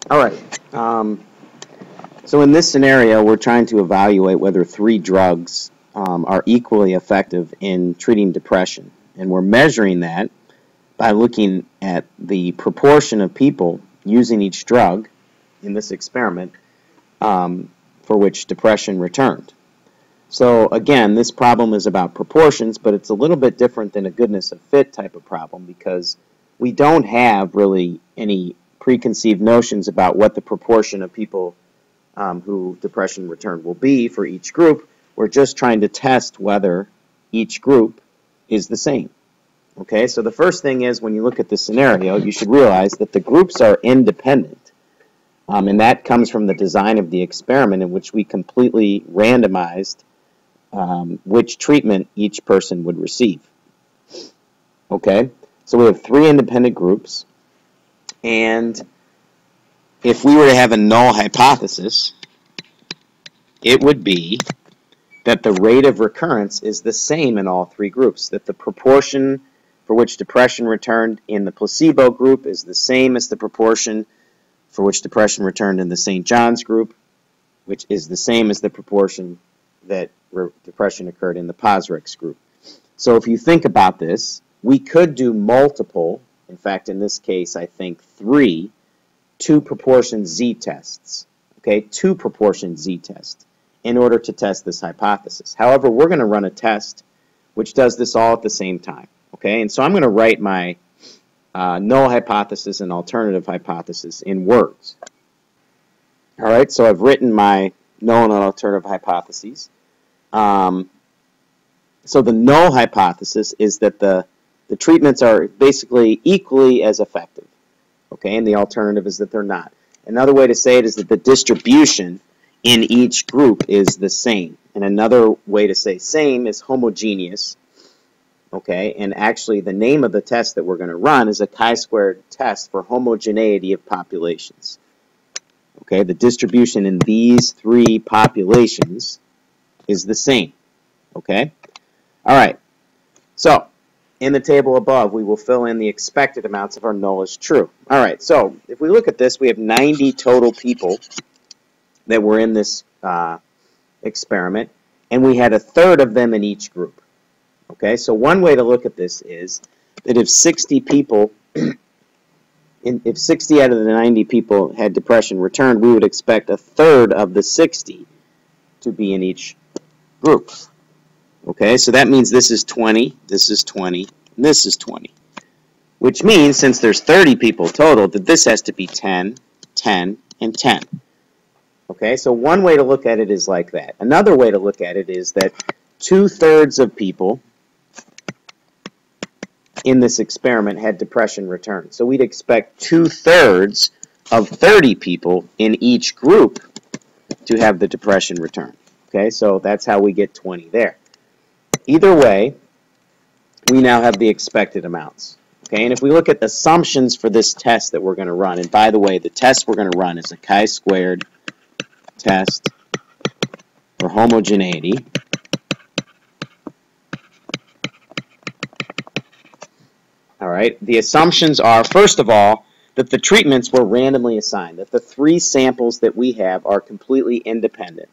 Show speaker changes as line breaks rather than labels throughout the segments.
All right. So in this scenario, we're trying to evaluate whether three drugs are equally effective in treating depression. And we're measuring that by looking at the proportion of people using each drug in this experiment for which depression returned. So again, this problem is about proportions, but it's a little bit different than a goodness of fit type of problem because we don't have really any preconceived notions about what the proportion of people who depression returned will be for each group. We're just trying to test whether each group is the same. Okay, so the first thing is when you look at this scenario, you should realize that the groups are independent. And that comes from the design of the experiment in which we completely randomized which treatment each person would receive. Okay, so we have three independent groups, and if we were to have a null hypothesis, it would be that the rate of recurrence is the same in all three groups, that the proportion for which depression returned in the placebo group is the same as the proportion for which depression returned in the St. John's group, which is the same as the proportion that depression occurred in the Posrex group. So if you think about this, we could do multiple, in fact in this case I think three, two proportion z-tests, okay, two proportion z-tests in order to test this hypothesis. However, we're going to run a test which does this all at the same time, okay, and so I'm going to write my null hypothesis and alternative hypothesis in words. All right, so I've written my null and alternative hypotheses. So the null hypothesis is that the treatments are basically equally as effective, okay, and the alternative is that they're not. Another way to say it is that the distribution in each group is the same, and another way to say same is homogeneous, okay, and actually the name of the test that we're going to run is a chi-squared test for homogeneity of populations. Okay, the distribution in these three populations is the same. Okay? All right. So, in the table above, we will fill in the expected amounts of our null as true. All right, so if we look at this, we have 90 total people that were in this experiment, and we had a third of them in each group. Okay, so one way to look at this is that if 60 people, if 60 out of the 90 people had depression returned, we would expect a third of the 60 to be in each group. Okay, so that means this is 20, this is 20, and this is 20. Which means, since there's 30 people total, that this has to be 10, 10, and 10. Okay, so one way to look at it is like that. Another way to look at it is that 2/3 of people in this experiment had depression return. So we'd expect 2/3 of 30 people in each group to have the depression return. Okay, so that's how we get 20 there. Either way, we now have the expected amounts. Okay, and if we look at assumptions for this test that we're going to run, and by the way, the test we're going to run is a chi-squared test for homogeneity. All right, the assumptions are, first of all, that the treatments were randomly assigned, that the three samples that we have are completely independent.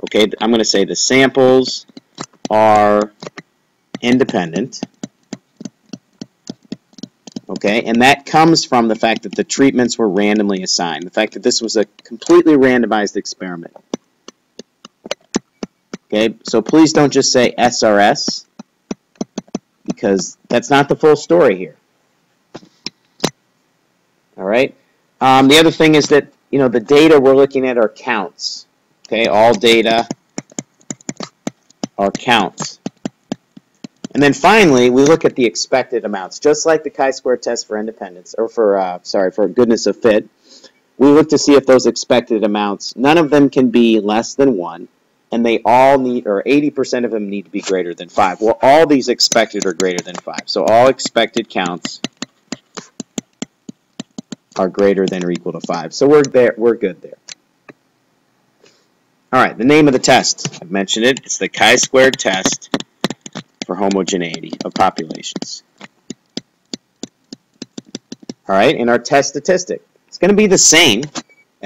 Okay, I'm going to say the samples are independent. Okay, and that comes from the fact that the treatments were randomly assigned, the fact that this was a completely randomized experiment. Okay, so please don't just say SRS, because that's not the full story here. All right. The other thing is that, you know, the data we're looking at are counts. Okay, all data are counts. And then finally, we look at the expected amounts, just like the chi-square test for independence, or for for goodness of fit. We look to see if those expected amounts, none of them can be less than 1, and they all need, or 80% of them need to be greater than 5. Well, all these expected are greater than 5. So all expected counts are greater than or equal to 5. So we're good there. All right, the name of the test, I've mentioned it. It's the chi-squared test for homogeneity of populations. All right, and our test statistic, it's going to be the same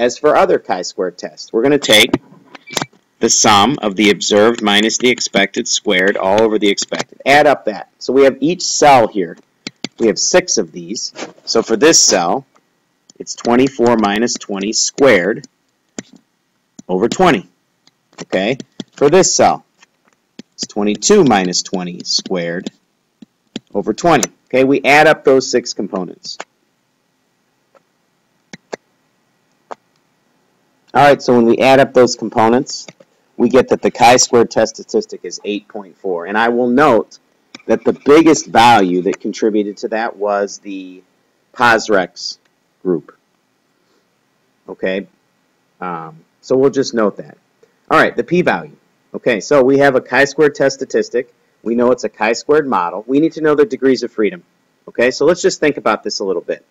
as for other chi-square tests. We're going to take the sum of the observed minus the expected squared all over the expected. Add up that. So we have each cell here. We have 6 of these. So for this cell, it's 24 minus 20 squared over 20. Okay? For this cell, it's 22 minus 20 squared over 20. Okay? We add up those 6 components. Alright, so when we add up those components, we get that the chi-squared test statistic is 8.4. And I will note that the biggest value that contributed to that was the POSREX group. Okay? So we'll just note that. Alright, the p-value. Okay, so we have a chi-squared test statistic. We know it's a chi-squared model. We need to know the degrees of freedom. Okay, so let's just think about this a little bit.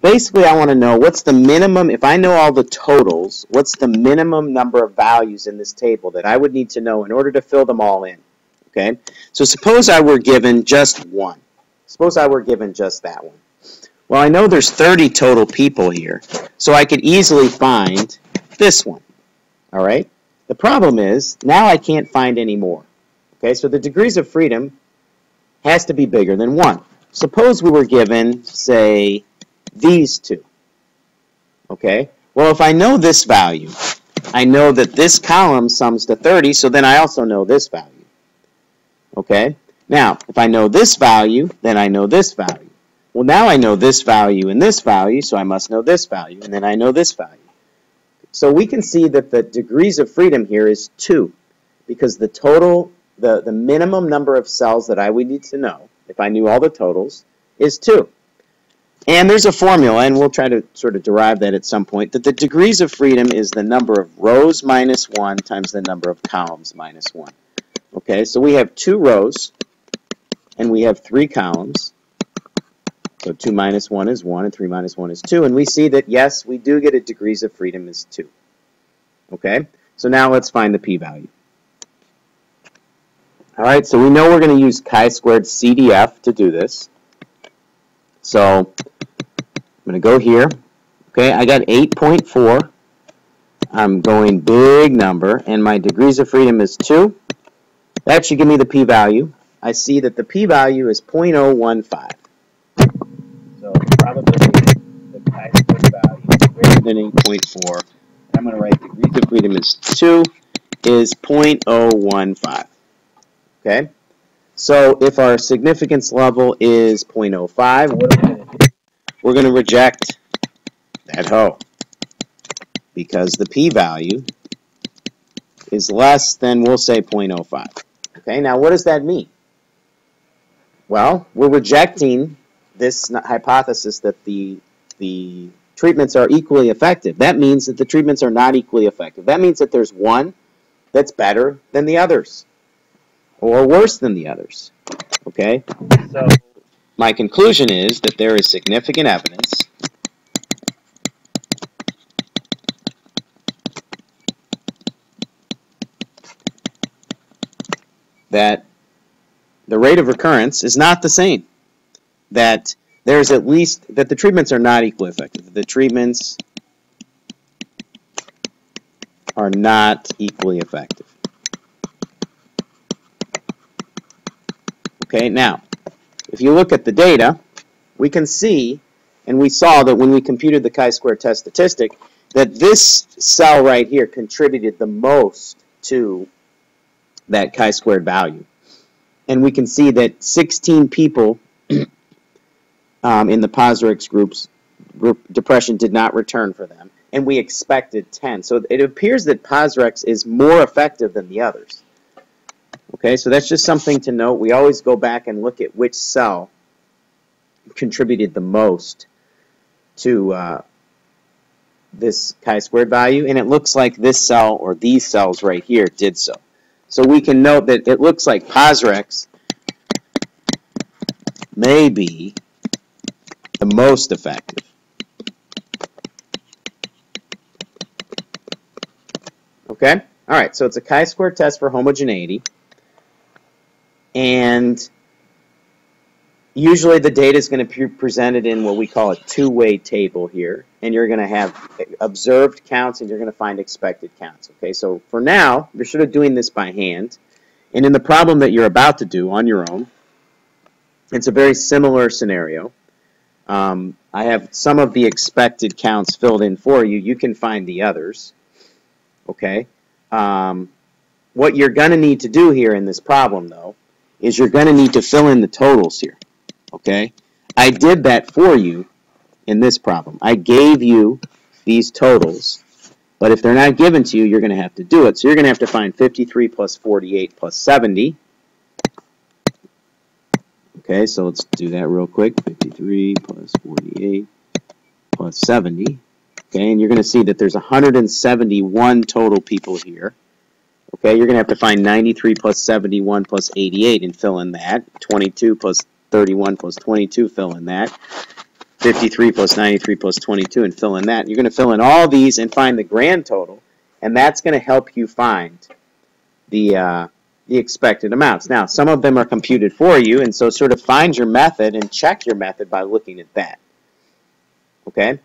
Basically, I want to know what's the minimum, if I know all the totals, what's the minimum number of values in this table that I would need to know in order to fill them all in. Okay, so suppose I were given just one. Suppose I were given just that one. Well, I know there's 30 total people here, so I could easily find this one. All right? The problem is, now I can't find any more. Okay, so the degrees of freedom has to be bigger than 1. Suppose we were given, say, these two. Okay? Well, if I know this value, I know that this column sums to 30, so then I also know this value. Okay? Now, if I know this value, then I know this value. Well, now I know this value and this value, so I must know this value, and then I know this value. So we can see that the degrees of freedom here is 2, because the total, the minimum number of cells that I would need to know, if I knew all the totals, is 2. And there's a formula, and we'll try to sort of derive that at some point, that the degrees of freedom is the number of rows minus 1 times the number of columns minus 1. Okay, so we have 2 rows, and we have 3 columns. So 2 minus 1 is 1, and 3 minus 1 is 2. And we see that, yes, we do get a degrees of freedom is 2. Okay, so now let's find the p-value. All right, so we know we're going to use chi-squared-CDF to do this. So I'm going to go here. Okay, I got 8.4. I'm going big number, and my degrees of freedom is 2. That should give me the p-value. I see that the p-value is 0.015. So the probability the chi-squared value is greater than 8.4. I'm going to write degrees of freedom is 2 is 0.015. Okay? So if our significance level is 0.05, what are we going to do? We're going to reject that hoe, because the p-value is less than, we'll say, 0.05. Okay, now what does that mean? Well, we're rejecting this hypothesis that the treatments are equally effective. That means that the treatments are not equally effective. That means that there's one that's better than the others, or worse than the others. Okay? So my conclusion is that there is significant evidence that the rate of recurrence is not the same. That there's at least, that the treatments are not equally effective. The treatments are not equally effective. Okay, now, if you look at the data, we can see, and we saw that when we computed the chi-square test statistic, that this cell right here contributed the most to that chi-squared value. And we can see that 16 people in the POSREX groups, depression did not return for them, and we expected 10. So it appears that POSREX is more effective than the others. Okay, so that's just something to note. We always go back and look at which cell contributed the most to this chi-squared value, and it looks like this cell, or these cells right here, did so. So we can note that it looks like POSREX may be the most effective. Okay? All right, so it's a chi-square test for homogeneity. And Usually the data is going to be presented in what we call a two-way table here, and you're going to have observed counts and you're going to find expected counts. Okay, so for now, you're sort of doing this by hand, and in the problem that you're about to do on your own, it's a very similar scenario. I have some of the expected counts filled in for you. You can find the others. Okay. What you're going to need to do here in this problem, though, is you're going to need to fill in the totals here. Okay. I did that for you in this problem. I gave you these totals, but if they're not given to you, you're going to have to do it. So you're going to have to find 53 plus 48 plus 70. Okay, so let's do that real quick. 53 plus 48 plus 70. Okay, and you're going to see that there's 171 total people here. Okay, you're going to have to find 93 plus 71 plus 88 and fill in that. 22 plus 31 plus 22, fill in that. 53 plus 93 plus 22 and fill in that. You're going to fill in all these and find the grand total, and that's going to help you find the expected amounts. Now, some of them are computed for you, and so sort of find your method and check your method by looking at that. Okay?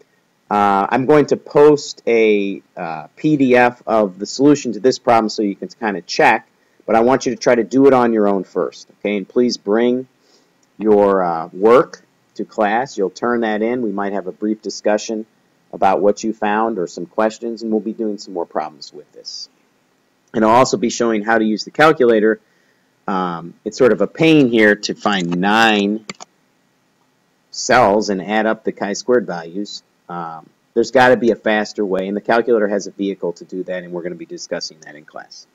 I'm going to post a PDF of the solution to this problem so you can kind of check, but I want you to try to do it on your own first. Okay? And please bring your work to class. You'll turn that in. We might have a brief discussion about what you found or some questions, and we'll be doing some more problems with this. And I'll also be showing how to use the calculator. It's sort of a pain here to find 9 cells and add up the chi-squared values. There's got to be a faster way, and the calculator has a vehicle to do that, and we're going to be discussing that in class.